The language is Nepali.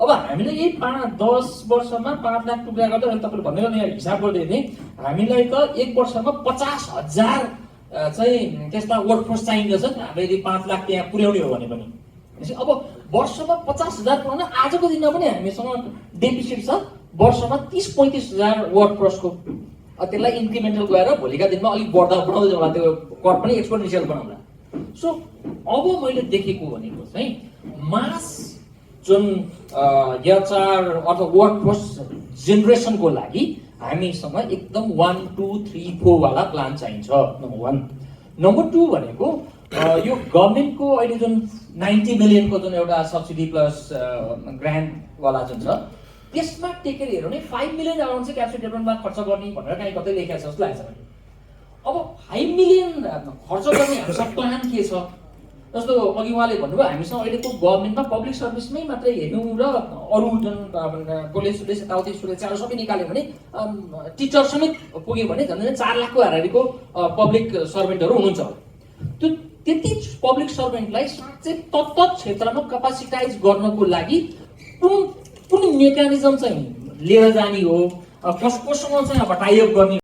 अब हामीले यही 10 वर्षमा 5 लाख टुक्रा गर्दा तपाईँले भन्दै गर्ने हिसाब गर्दै थिएँ हामीलाई त 1 वर्षमा 50,000 चाहिँ त्यसमा वर्कफोर्स चाहिँदछ हामीले यदि 5 लाख त्यहाँ पुर्याउने हो भने पनि। अब वर्षमा 50,000 पुर्याउन आजको दिनमा पनि हामीसँग डेफिसिट छ वर्षमा 30-35,000 वर्कफोर्सको। त्यसलाई इन्क्रिमेन्टल गएर भोलिका दिनमा अलिक बढाउँदै जाउँला, त्यो कर्भ पनि एक्सपोनेन्सियल बनाउँला। सो अब मैले देखेको भनेको चाहिँ मास जुन एचआर अथवा वर्कफोर्स जेनेरेसनको लागि हामीसँग एकदम 1, 2, 3, 4 वाला प्लान चाहिन्छ, नम्बर 1। नम्बर 2 भनेको यो गभर्मेन्टको अहिले जुन 90 मिलियनको जुन एउटा सब्सिडी प्लस ग्रान्ट वाला जुन छ त्यसमा टेकेर हेर्नु नै 5 मिलियन अराउन्ड चाहिँ क्याप्सिटी डेभलपमेन्टमा खर्च गर्ने भनेर कहीँ कतै लेखेको छ जस्तो लाग्छ मलाई। अब 5 मिलियन खर्च गर्ने हामीसँग प्लान के छ? जस्तो अघि उहाँले भन्नुभयो हामीसँग अहिलेको गभर्मेन्टमा पब्लिक सर्भिसमै मात्रै हेर्नु र अरू जुन कलेज सुलेज यताउति सुरक्षाहरू सबै निकाल्यो भने टिचर समेत पुग्यो भने झन् 4 लाखको हाराहारीको पब्लिक सर्भेन्टहरू हुनुहुन्छ। त्यो त्यति पब्लिक सर्भेन्टलाई साँच्चै तत्त क्षेत्रमा क्यापासिटाइज गर्नको लागि कुन मेकानिजम चाहिँ लिएर जाने हो, कसकोसँग चाहिँ अब टाइअप गर्ने